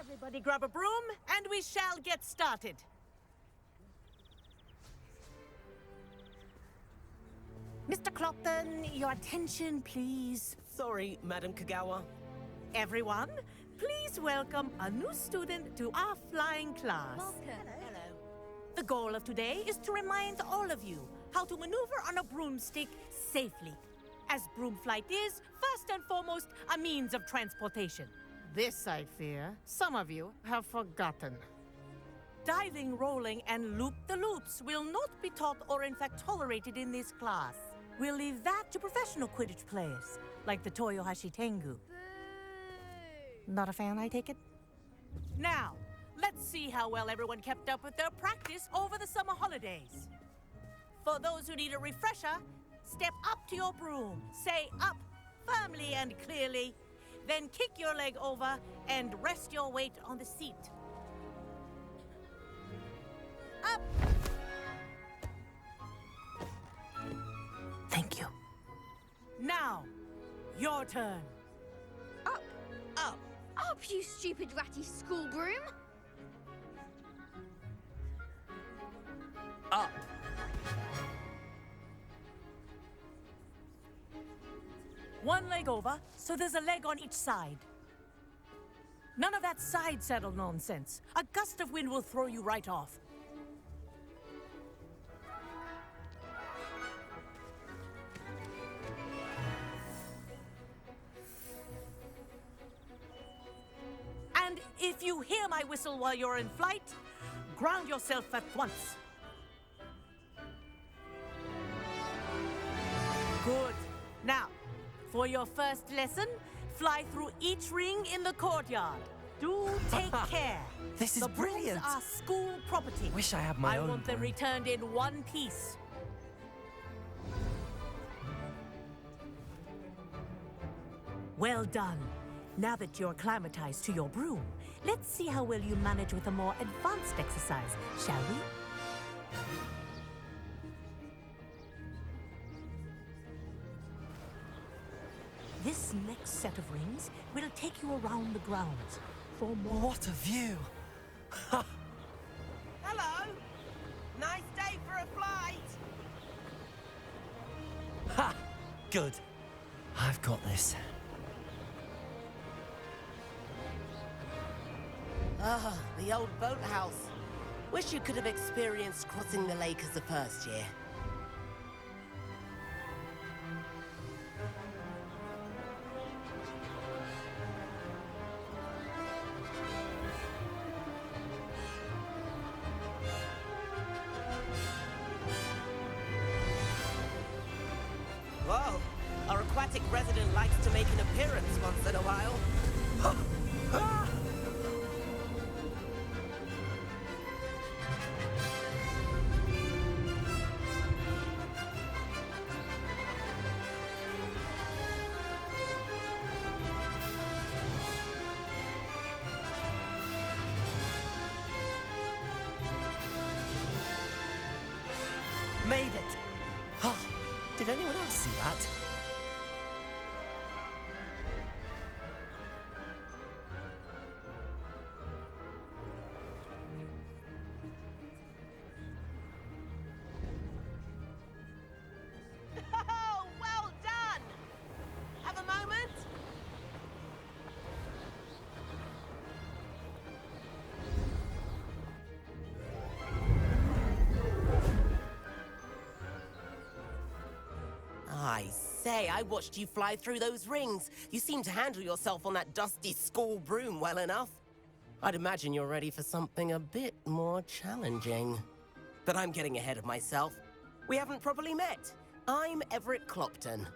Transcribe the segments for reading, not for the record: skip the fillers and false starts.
Everybody grab a broom, and we shall get started. Mr. Clopton, your attention, please. Sorry, Madam Kagawa. Everyone, please welcome a new student to our flying class. Hello. The goal of today is to remind all of you how to maneuver on a broomstick safely, as broom flight is, first and foremost, a means of transportation. This, I fear, some of you have forgotten. Diving, rolling, and loop-the-loops will not be taught or in fact tolerated in this class. We'll leave that to professional Quidditch players, like the Toyohashi Tengu. Not a fan, I take it? Now, let's see how well everyone kept up with their practice over the summer holidays. For those who need a refresher, step up to your broom, say up firmly and clearly, then kick your leg over and rest your weight on the seat. Up! Thank you. Now, your turn. Up, Up. up, you stupid ratty school broom! Up. One leg over, so there's a leg on each side. None of that side saddle nonsense. A gust of wind will throw you right off. And if you hear my whistle while you're in flight, ground yourself at once. Good. Now, for your first lesson, fly through each ring in the courtyard. Do take care. This is the brooms brilliant. are school property. Wish I had my own I want them broom. returned in one piece. Well done. Now that you're acclimatized to your broom, let's see how well you manage with a more advanced exercise, shall we? This next set of rings will take you around the grounds for more. What a view! Hello. Nice day for a flight. Ha! Good. I've got this. Ah, the old boathouse. Wish you could have experienced crossing the lake as the first year. Whoa, our aquatic resident likes to make an appearance once in a while. Made it! Oh, did anyone else see that? Oh, well done! Have a moment? I say, I watched you fly through those rings. You seem to handle yourself on that dusty school broom well enough. I'd imagine you're ready for something a bit more challenging. But I'm getting ahead of myself. We haven't properly met. I'm Everett Clopton.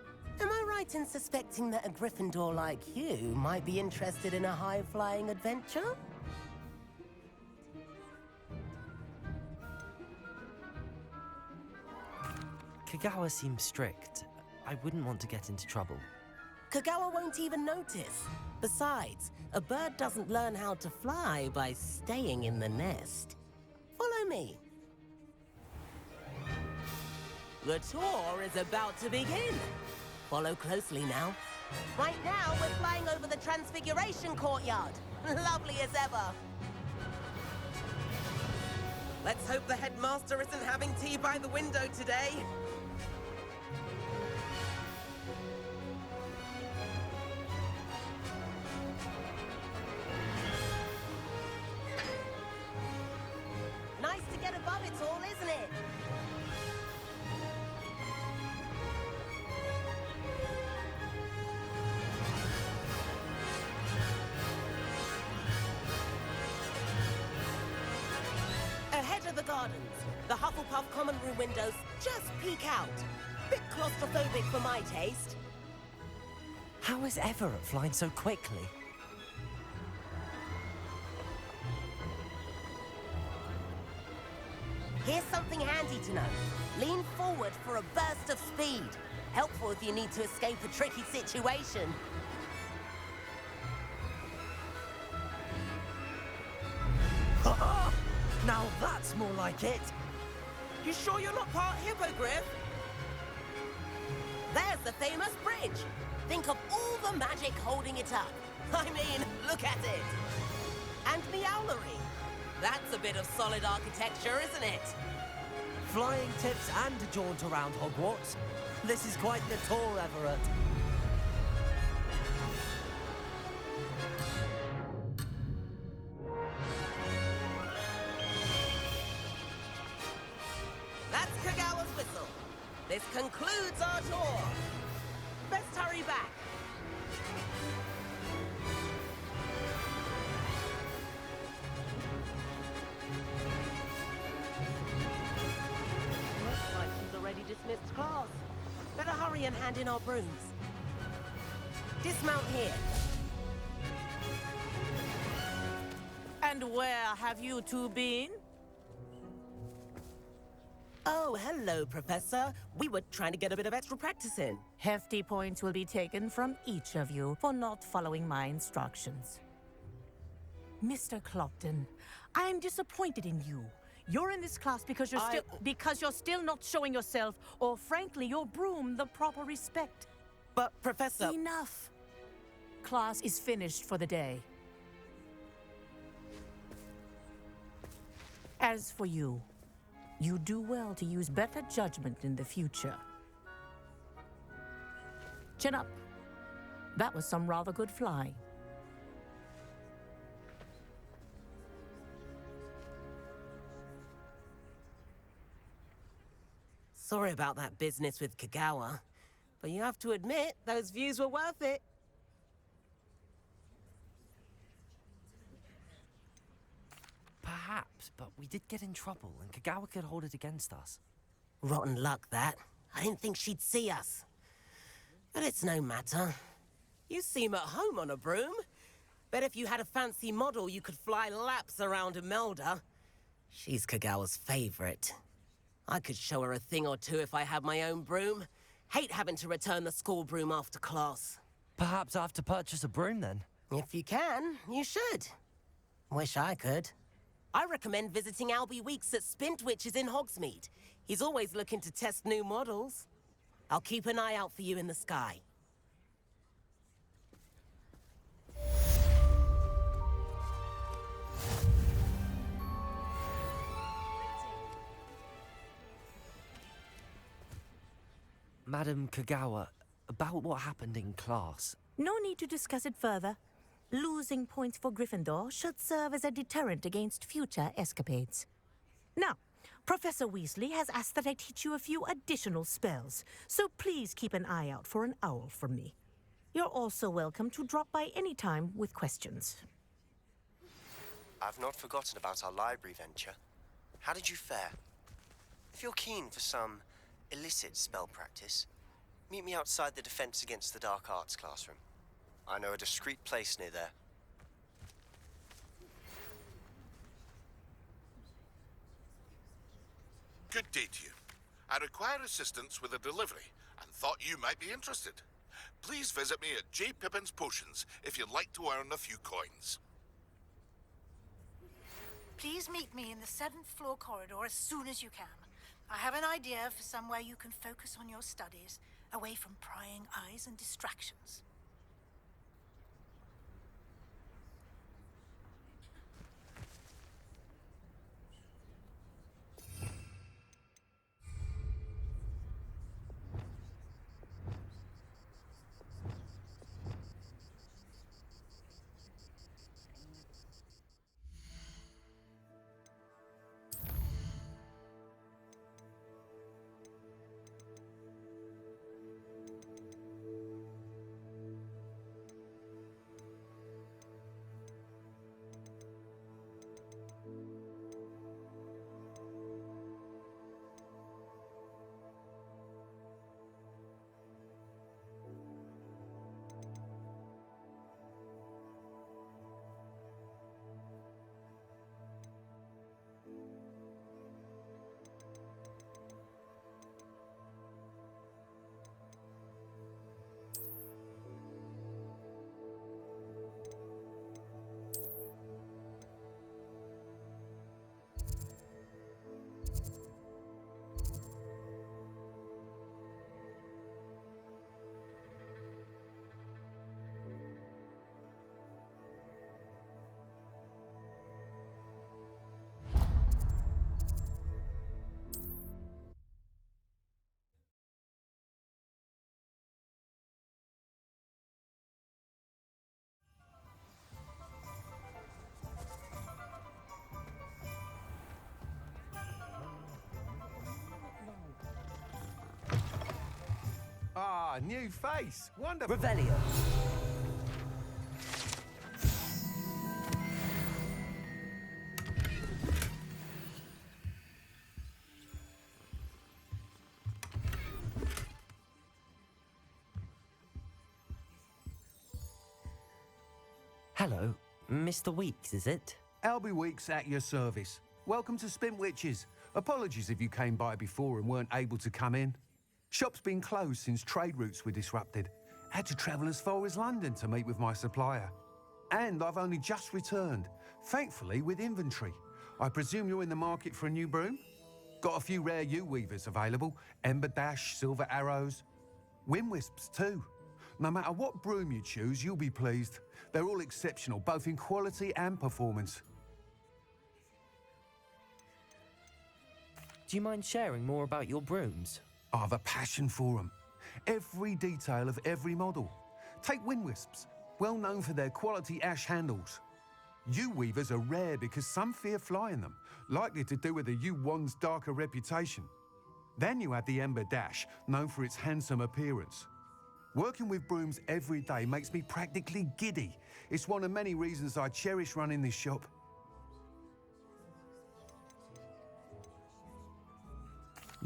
Am I right in suspecting that a Gryffindor like you might be interested in a high-flying adventure? Kagawa seems strict. I wouldn't want to get into trouble. Kagawa won't even notice. Besides, a bird doesn't learn how to fly by staying in the nest. Follow me. The tour is about to begin. Follow closely now. Right now, we're flying over the Transfiguration Courtyard. Lovely as ever. Let's hope the headmaster isn't having tea by the window today. Nice to get above it all, isn't it? Ahead of the gardens, the Hufflepuff common room windows just peek out. Bit claustrophobic for my taste. How is Everett flying so quickly? Here's something handy to know. Lean forward for a burst of speed. Helpful if you need to escape a tricky situation. Now that's more like it. You sure you're not part hippogriff? There's the famous bridge. Think of all the magic holding it up. I mean, look at it. And Meowlery. That's a bit of solid architecture, isn't it? Flying tips and a jaunt around Hogwarts. This is quite the tour, Everett. That's Kagawa's whistle. This concludes our tour. Let's hurry back. Looks like she's already dismissed class. Better hurry and hand in our brooms. Dismount here. And where have you two been? Oh, hello, Professor. We were trying to get a bit of extra practice in. Hefty points will be taken from each of you for not following my instructions. Mr. Clopton, I'm disappointed in you. You're in this class because you're still not showing yourself, or frankly, your broom, the proper respect. But, Professor... Enough. Class is finished for the day. As for you, you do well to use better judgment in the future. Chin up. That was some rather good flying. Sorry about that business with Kagawa, but you have to admit, those views were worth it. Perhaps, but we did get in trouble, and Kagawa could hold it against us. Rotten luck, that. I didn't think she'd see us. But it's no matter. You seem at home on a broom. Bet if you had a fancy model, you could fly laps around Imelda. She's Kagawa's favorite. I could show her a thing or two if I had my own broom. Hate having to return the school broom after class. Perhaps I have to purchase a broom, then? If you can, you should. Wish I could. I recommend visiting Albie Weeks at Spintwitches in Hogsmeade. He's always looking to test new models. I'll keep an eye out for you in the sky. Madam Kagawa, about what happened in class. No need to discuss it further. Losing points for Gryffindor should serve as a deterrent against future escapades. Now, Professor Weasley has asked that I teach you a few additional spells, so please keep an eye out for an owl from me. You're also welcome to drop by any time with questions. I've not forgotten about our library venture. How did you fare? If you're keen for some illicit spell practice, meet me outside the Defense Against the Dark Arts classroom. I know a discreet place near there. Good day to you. I require assistance with a delivery and thought you might be interested. Please visit me at J. Pippin's Potions if you'd like to earn a few coins. Please meet me in the 7th floor corridor as soon as you can. I have an idea for somewhere you can focus on your studies, away from prying eyes and distractions. Ah, new face. Wonderful. Revelio. Hello, Mr. Weeks, is it? Albie Weeks at your service. Welcome to Spintwitches. Apologies if you came by before and weren't able to come in. Shop's been closed since trade routes were disrupted. Had to travel as far as London to meet with my supplier. And I've only just returned, thankfully with inventory. I presume you're in the market for a new broom? Got a few rare U-weavers available. Ember Dash, Silver Arrows. Wind Wisps too. No matter what broom you choose, you'll be pleased. They're all exceptional, both in quality and performance. Do you mind sharing more about your brooms? I've a passion for them. Every detail of every model. Take Wind Wisps, well known for their quality ash handles. U-weavers are rare because some fear flying them, likely to do with the U-wand's darker reputation. Then you have the Ember Dash, known for its handsome appearance. Working with brooms every day makes me practically giddy. It's one of many reasons I cherish running this shop.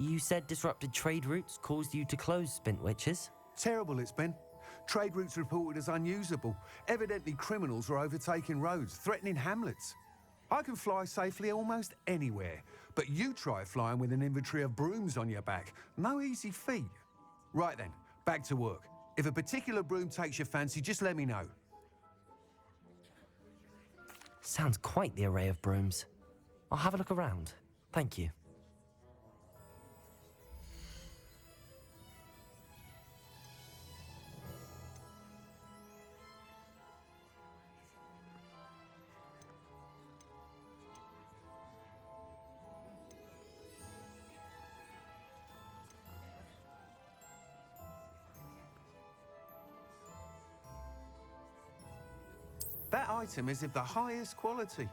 You said disrupted trade routes caused you to close Spintwitches? Terrible it's been. Trade routes reported as unusable. Evidently criminals were overtaking roads, threatening hamlets. I can fly safely almost anywhere, but you try flying with an inventory of brooms on your back. No easy feat. Right then, back to work. If a particular broom takes your fancy, just let me know. Sounds quite the array of brooms. I'll have a look around. Thank you. That item is of the highest quality.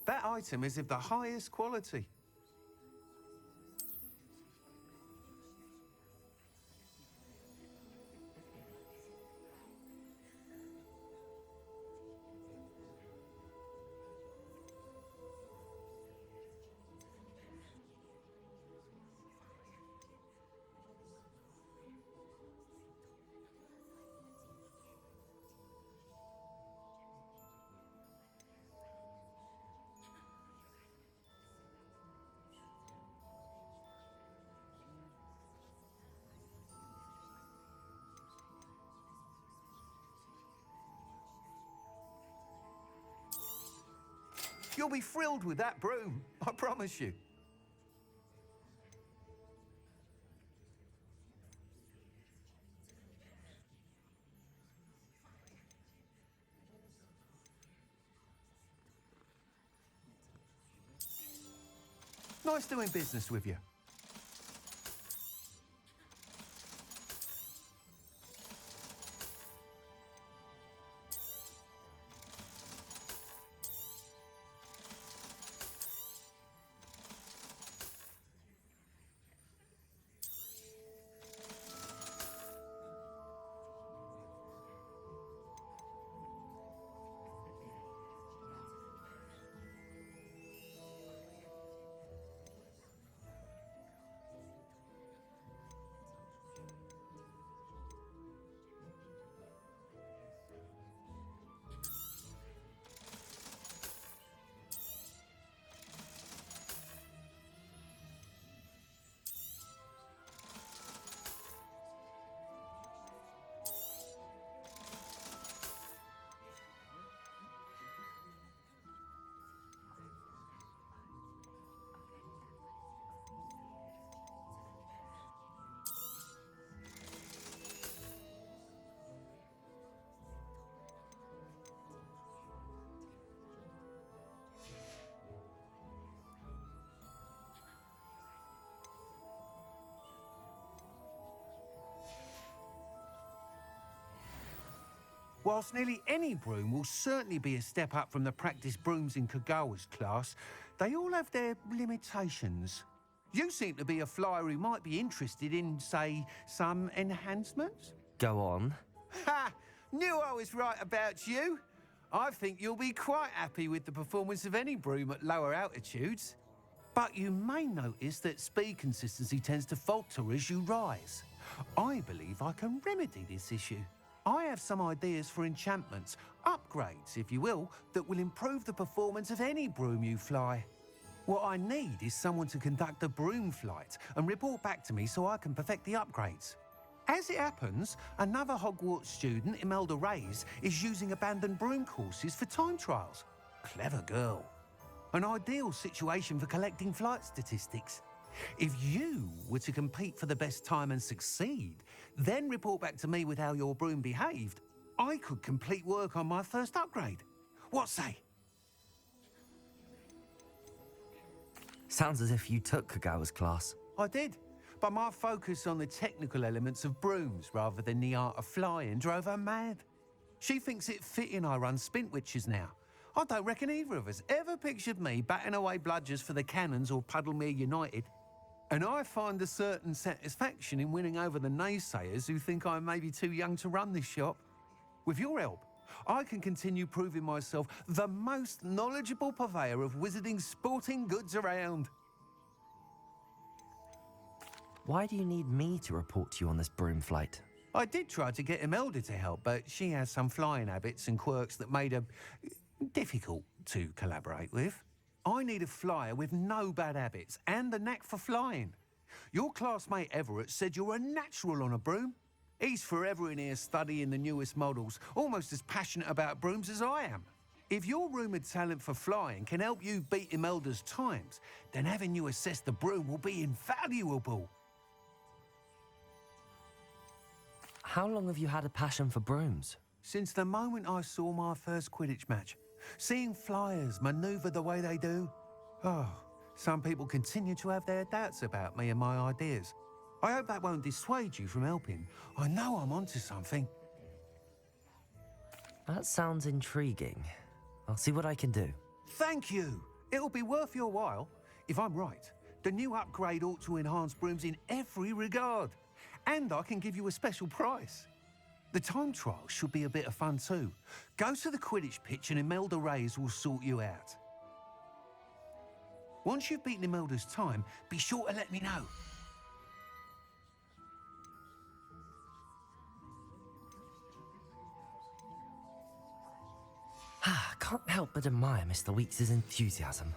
That item is of the highest quality. You'll be thrilled with that broom, I promise you. Nice doing business with you. Whilst nearly any broom will certainly be a step up from the practice brooms in Kagawa's class, they all have their limitations. You seem to be a flyer who might be interested in, say, some enhancements? Go on. Ha! Knew I was right about you. I think you'll be quite happy with the performance of any broom at lower altitudes. But you may notice that speed consistency tends to falter as you rise. I believe I can remedy this issue. I have some ideas for enchantments, upgrades, if you will, that will improve the performance of any broom you fly. What I need is someone to conduct a broom flight and report back to me so I can perfect the upgrades. As it happens, another Hogwarts student, Imelda Reyes, is using abandoned broom courses for time trials. Clever girl. An ideal situation for collecting flight statistics. If you were to compete for the best time and succeed, then report back to me with how your broom behaved, I could complete work on my first upgrade. What say? Sounds as if you took Kagawa's class. I did, but my focus on the technical elements of brooms rather than the art of flying drove her mad. She thinks it fitting I run Spintwitches now. I don't reckon either of us ever pictured me batting away bludgers for the Cannons or Puddlemere United. And I find a certain satisfaction in winning over the naysayers who think I may be too young to run this shop. With your help, I can continue proving myself the most knowledgeable purveyor of wizarding sporting goods around. Why do you need me to report to you on this broom flight? I did try to get Imelda to help, but she has some flying habits and quirks that made her difficult to collaborate with. I need a flyer with no bad habits and the knack for flying. Your classmate Everett said you're a natural on a broom. He's forever in here studying the newest models, almost as passionate about brooms as I am. If your rumoured talent for flying can help you beat Imelda's times, then having you assess the broom will be invaluable. How long have you had a passion for brooms? Since the moment I saw my first Quidditch match. Seeing flyers manoeuvre the way they do. Oh, some people continue to have their doubts about me and my ideas. I hope that won't dissuade you from helping. I know I'm onto something. That sounds intriguing. I'll see what I can do. Thank you. It'll be worth your while. If I'm right, the new upgrade ought to enhance brooms in every regard. And I can give you a special price. The time trial should be a bit of fun too. Go to the Quidditch pitch and Imelda Reyes will sort you out. Once you've beaten Imelda's time, be sure to let me know. Can't help but admire Mr. Weeks' enthusiasm.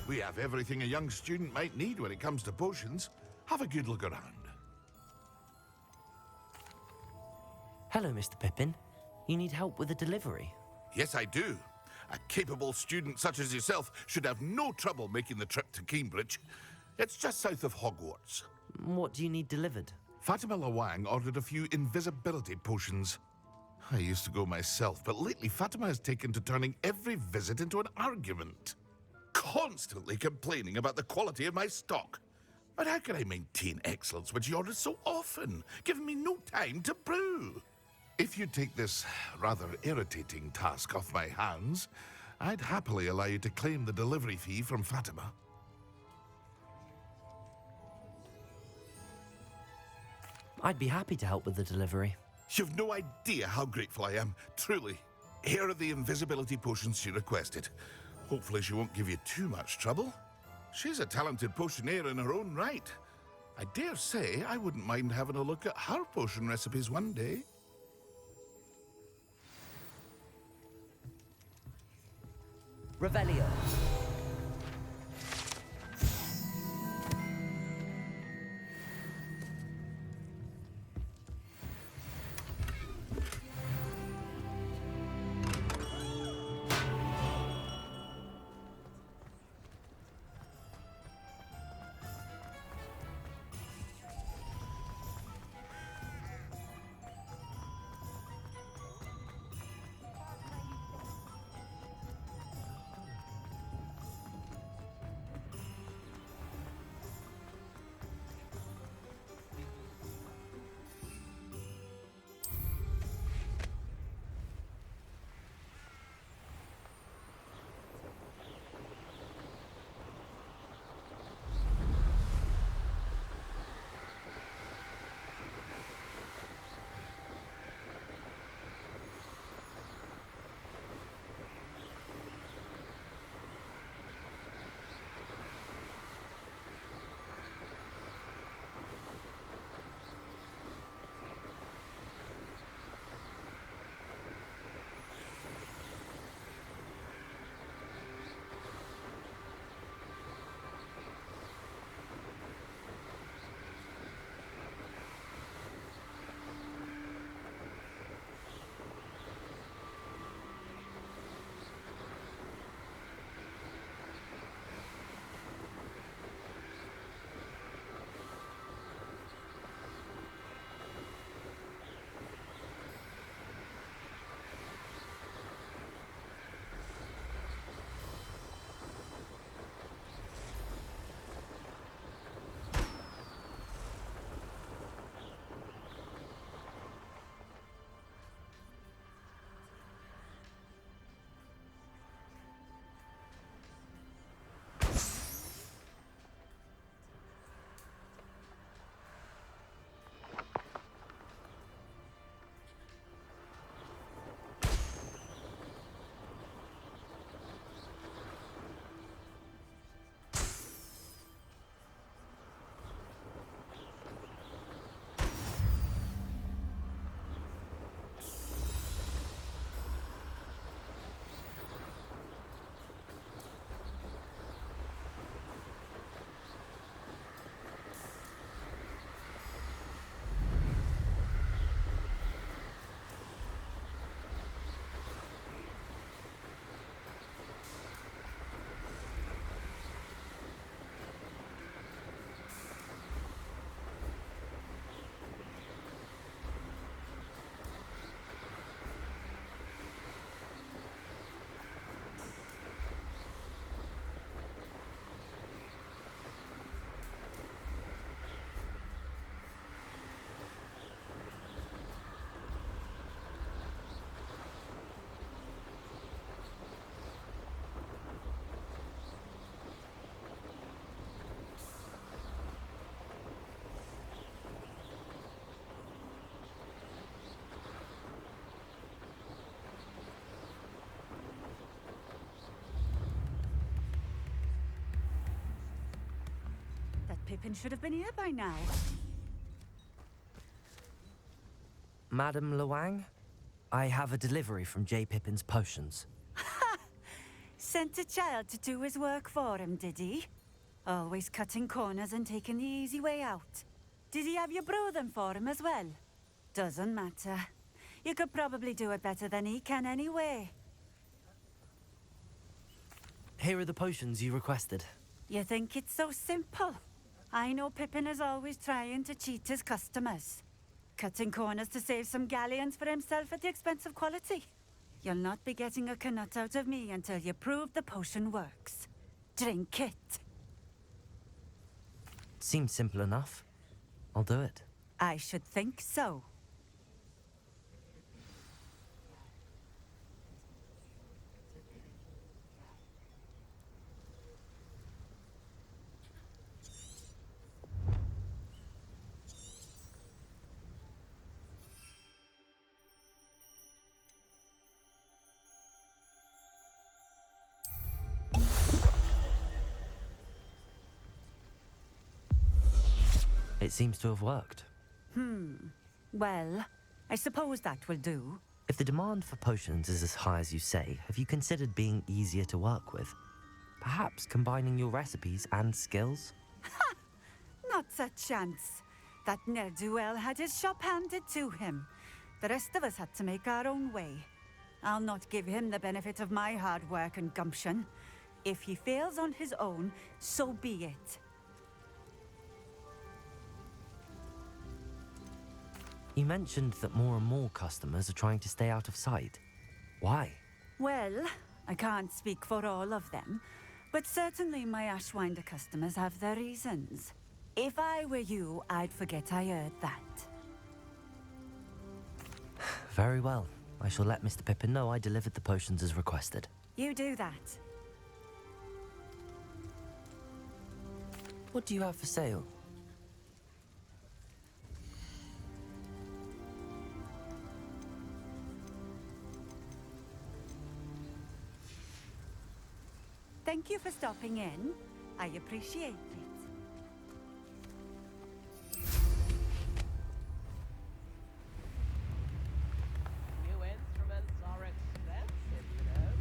We have everything a young student might need when it comes to potions. Have a good look around. Hello, Mr. Pippin. You need help with a delivery? Yes, I do. A capable student such as yourself should have no trouble making the trip to Cambridge. It's just south of Hogwarts. What do you need delivered? Fatima Lawang ordered a few invisibility potions. I used to go myself, but lately Fatima has taken to turning every visit into an argument. Constantly complaining about the quality of my stock. But how can I maintain excellence when she orders so often, giving me no time to brew? If you take this rather irritating task off my hands, I'd happily allow you to claim the delivery fee from Fatima. I'd be happy to help with the delivery. You've no idea how grateful I am, truly. Here are the invisibility potions she requested. Hopefully she won't give you too much trouble. She's a talented potioneer in her own right. I dare say I wouldn't mind having a look at her potion recipes one day. Revelio. Pippin should have been here by now. Madam Luang, I have a delivery from J. Pippin's potions. Sent a child to do his work for him, did he? Always cutting corners and taking the easy way out. Did he have you brew them for him as well? Doesn't matter. You could probably do it better than he can anyway. Here are the potions you requested. You think it's so simple? I know Pippin is always trying to cheat his customers. Cutting corners to save some galleons for himself at the expense of quality. You'll not be getting a canut out of me until you prove the potion works. Drink it. Seems simple enough. I'll do it. I should think so. It seems to have worked. Well, I suppose that will do. If the demand for potions is as high as you say, have you considered being easier to work with? Perhaps combining your recipes and skills? Not a chance. That ne'er-do-well had his shop handed to him. The rest of us had to make our own way. I'll not give him the benefit of my hard work and gumption. If he fails on his own, so be it. You mentioned that more and more customers are trying to stay out of sight. Why? Well, I can't speak for all of them, but certainly my Ashwinder customers have their reasons. If I were you, I'd forget I heard that. Very well. I shall let Mr. Pippin know I delivered the potions as requested. You do that. What do you have for sale? Thank you for stopping in. I appreciate it. New instruments are expensive, you know.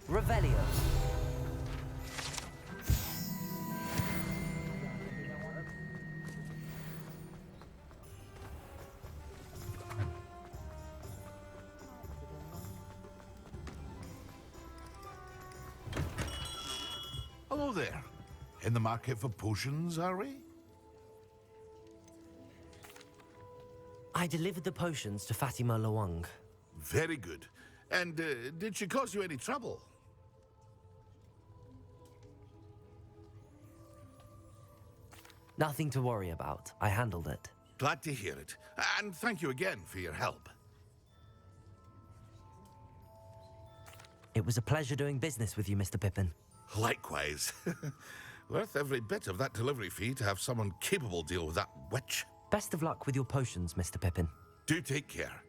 Revelio. Hello there. In the market for potions, are we? I delivered the potions to Fatima Lawang. Very good. And did she cause you any trouble? Nothing to worry about. I handled it. Glad to hear it. And thank you again for your help. It was a pleasure doing business with you, Mr. Pippin. Likewise. Worth every bit of that delivery fee to have someone capable deal with that witch. Best of luck with your potions, Mr. Pippin. Do take care.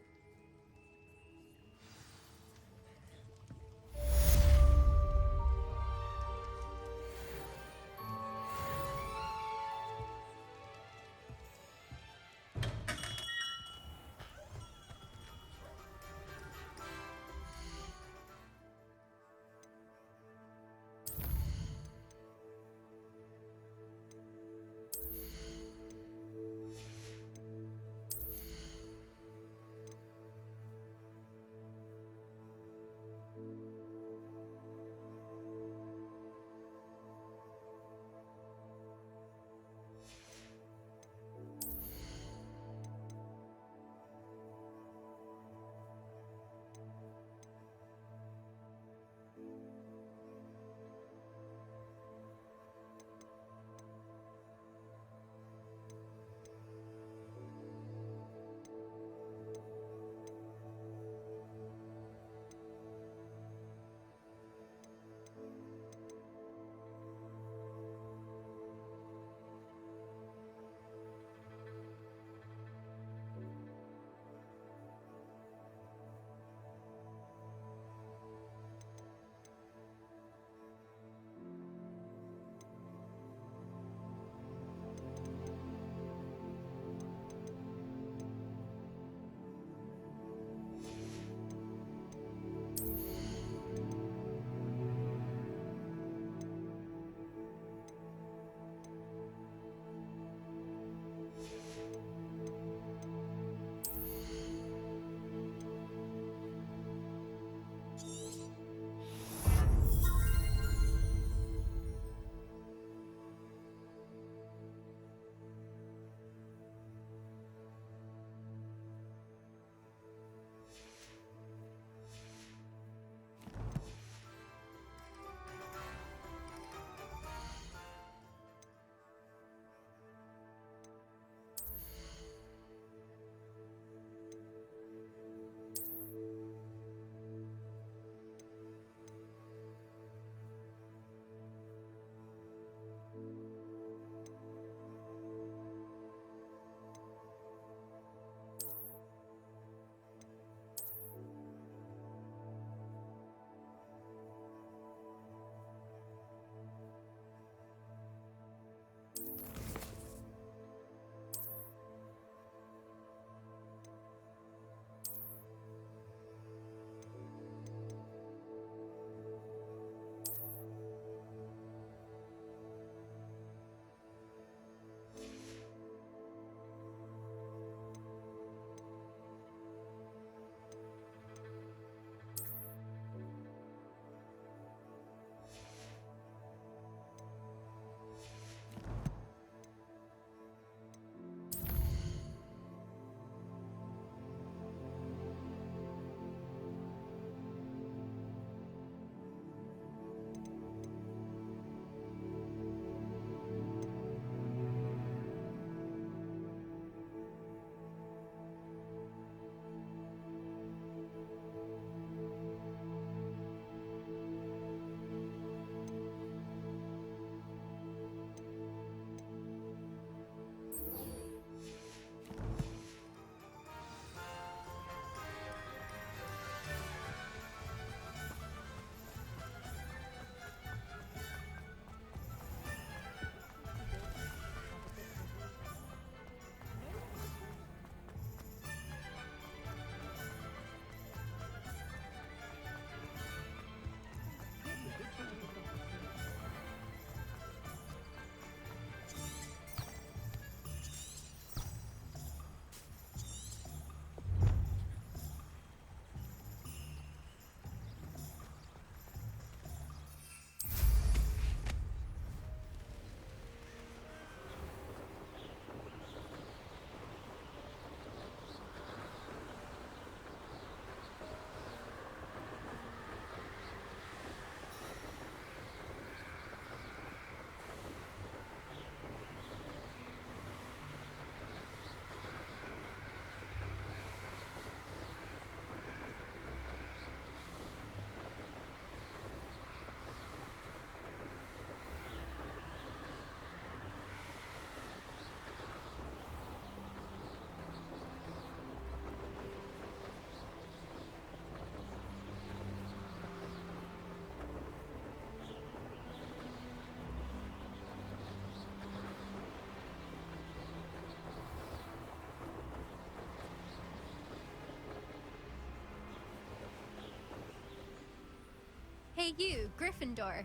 Hey you, Gryffindor.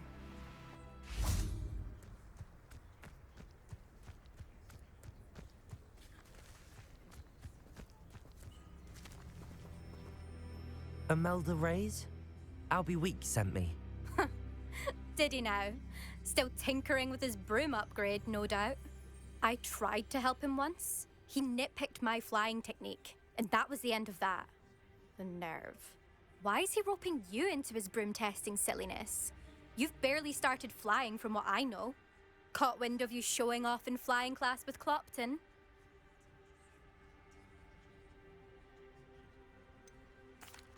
Imelda Reyes? Albie Week sent me. Did he now? Still tinkering with his broom upgrade, no doubt. I tried to help him once. He nitpicked my flying technique, and that was the end of that. The nerve. Why is he roping you into his broom testing silliness? You've barely started flying from what I know. Caught wind of you showing off in flying class with Clopton.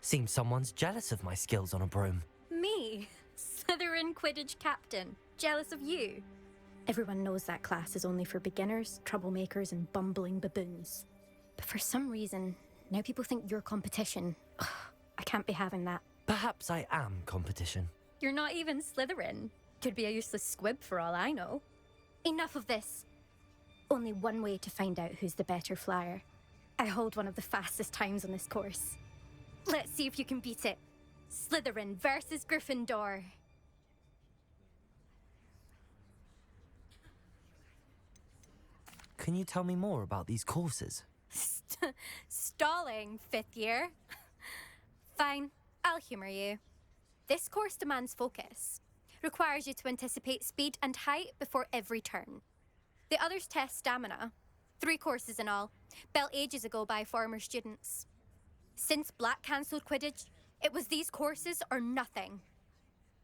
Seems someone's jealous of my skills on a broom. Me? Slytherin Quidditch captain. Jealous of you? Everyone knows that class is only for beginners, troublemakers, and bumbling baboons. But for some reason, now people think you're competition. Ugh, I can't be having that. Perhaps I am competition. You're not even Slytherin. Could be a useless squib for all I know. Enough of this. Only one way to find out who's the better flyer. I hold one of the fastest times on this course. Let's see if you can beat it. Slytherin versus Gryffindor. Can you tell me more about these courses? Stalling, 5th year. Fine, I'll humor you. This course demands focus. Requires you to anticipate speed and height before every turn. The others test stamina. 3 courses in all, built ages ago by former students. Since Black cancelled Quidditch, it was these courses or nothing.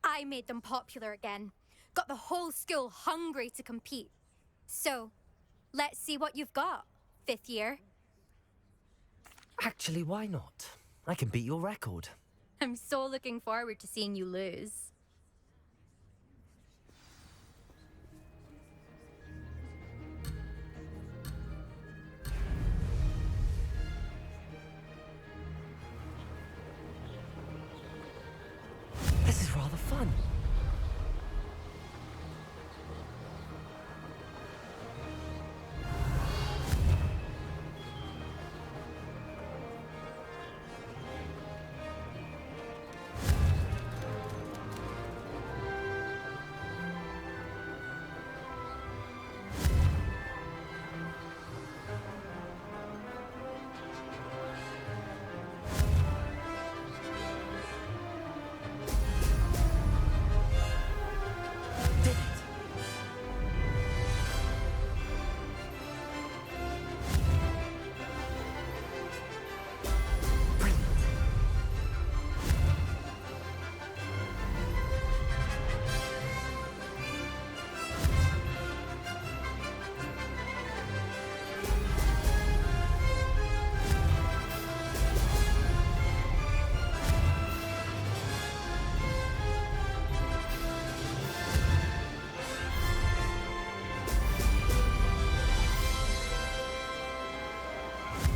I made them popular again. Got the whole school hungry to compete. So, let's see what you've got, 5th year. Actually, why not? I can beat your record. I'm so looking forward to seeing you lose. This is rather fun.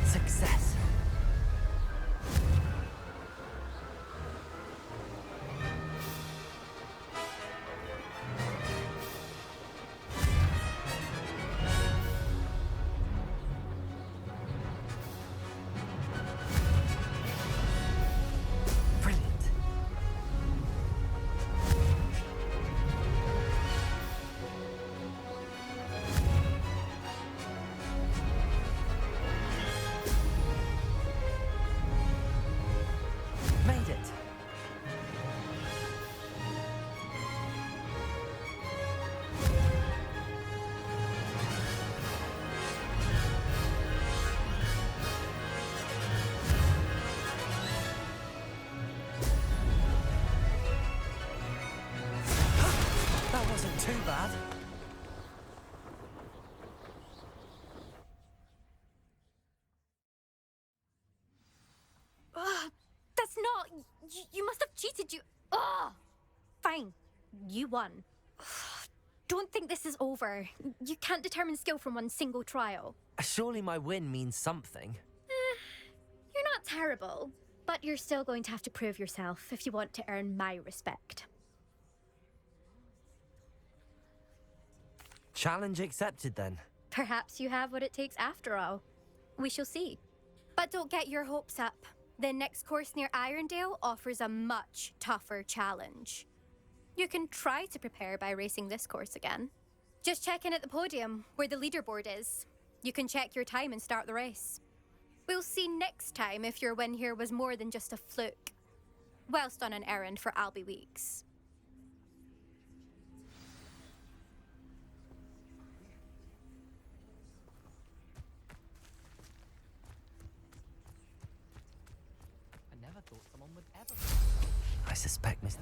Success. Brilliant. Made it. That wasn't too bad. That's not... You must have cheated, you... Ugh! Fine. You won. Don't think this is over. You can't determine skill from one single trial. Surely my win means something. You're not terrible, but you're still going to have to prove yourself if you want to earn my respect. Challenge accepted then. Perhaps you have what it takes after all. We shall see. But don't get your hopes up. The next course near Irondale offers a much tougher challenge. You can try to prepare by racing this course again. Just check in at the podium, where the leaderboard is. You can check your time and start the race. We'll see next time if your win here was more than just a fluke. Whilst on an errand for Albie Weeks. I never thought someone would ever... I suspect Miss...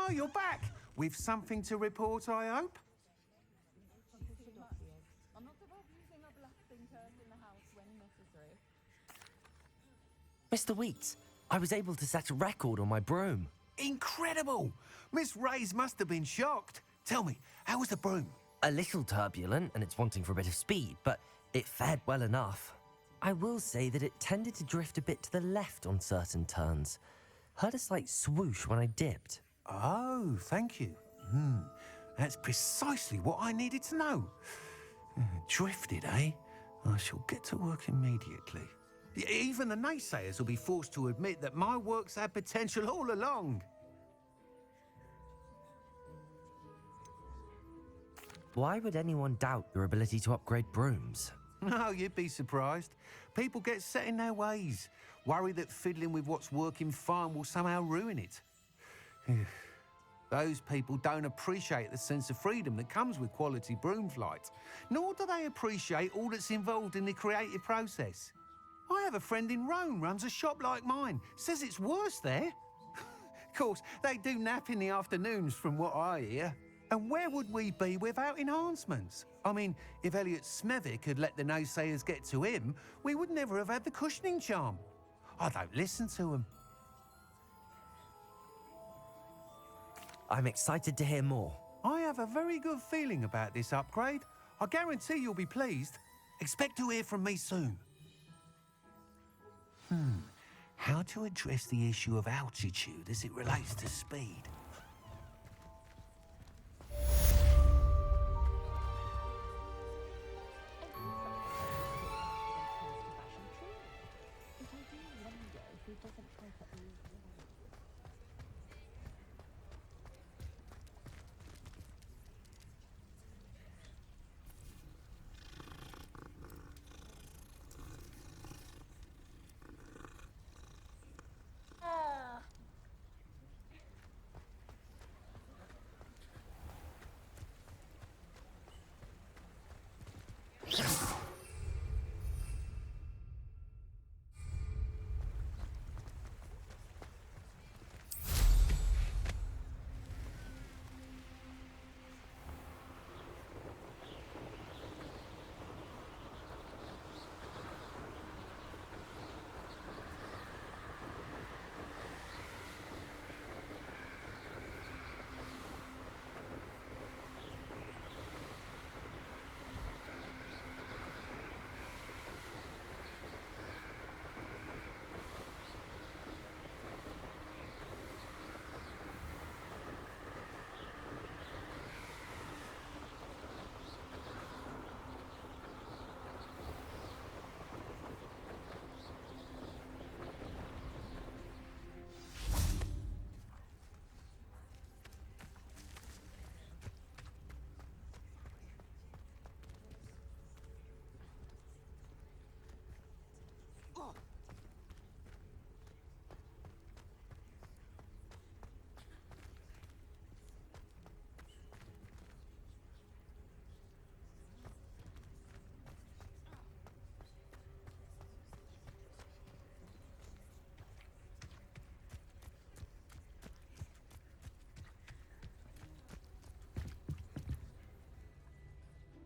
Oh, you're back! With something to report, I hope? Mr. Weeks, I was able to set a record on my broom. Incredible! Miss Reyes must have been shocked. Tell me, how was the broom? A little turbulent and it's wanting for a bit of speed, but it fared well enough. I will say that it tended to drift a bit to the left on certain turns. Heard a slight swoosh when I dipped. Oh, thank you. That's precisely what I needed to know. Drifted, eh? I shall get to work immediately. Even the naysayers will be forced to admit that my work's had potential all along. Why would anyone doubt your ability to upgrade brooms? No, you'd be surprised. People get set in their ways, worry that fiddling with what's working fine will somehow ruin it. Those people don't appreciate the sense of freedom that comes with quality broom flight, nor do they appreciate all that's involved in the creative process. I have a friend in Rome runs a shop like mine, says it's worse there. Of course, they do nap in the afternoons from what I hear. And where would we be without enhancements? I mean, if Elliot Smethwick had let the naysayers get to him, we would never have had the cushioning charm. I don't listen to them. I'm excited to hear more. I have a very good feeling about this upgrade. I guarantee you'll be pleased. Expect to hear from me soon. How to address the issue of altitude as it relates to speed?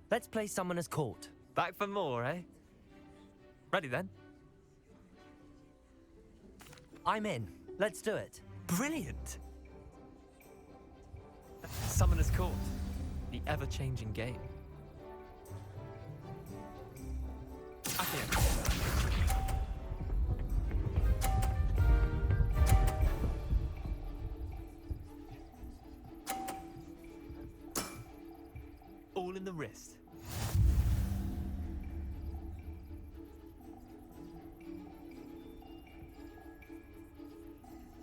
Let's play Summoner's Court. Back for more, eh? Ready then? I'm in. Let's do it. Brilliant! Summoner's Court. The ever-changing game. Accio. All in the wrist.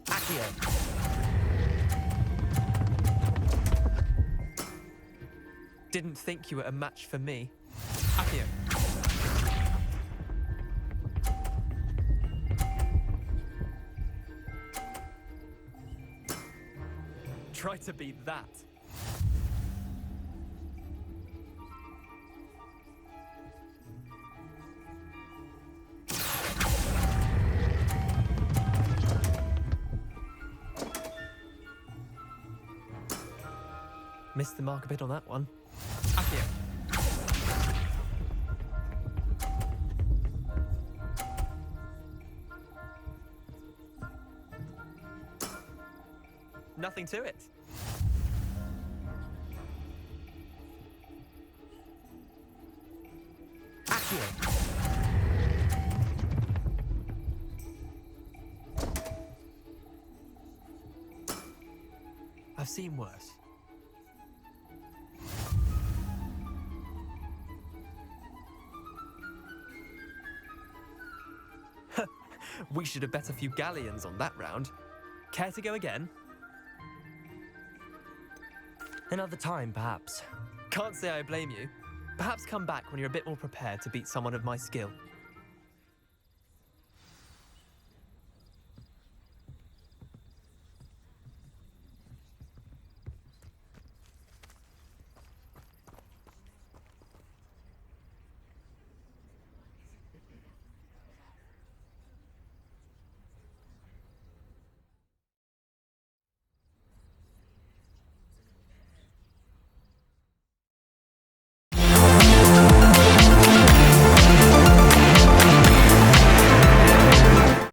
Accio. Didn't think you were a match for me. Accio. Try to be that. Missed the mark a bit on that one. Accio. Nothing to it. Accio. I've seen worse. We should have bet a few galleons on that round. Care to go again? Another time, perhaps. Can't say I blame you. Perhaps come back when you're a bit more prepared to beat someone of my skill.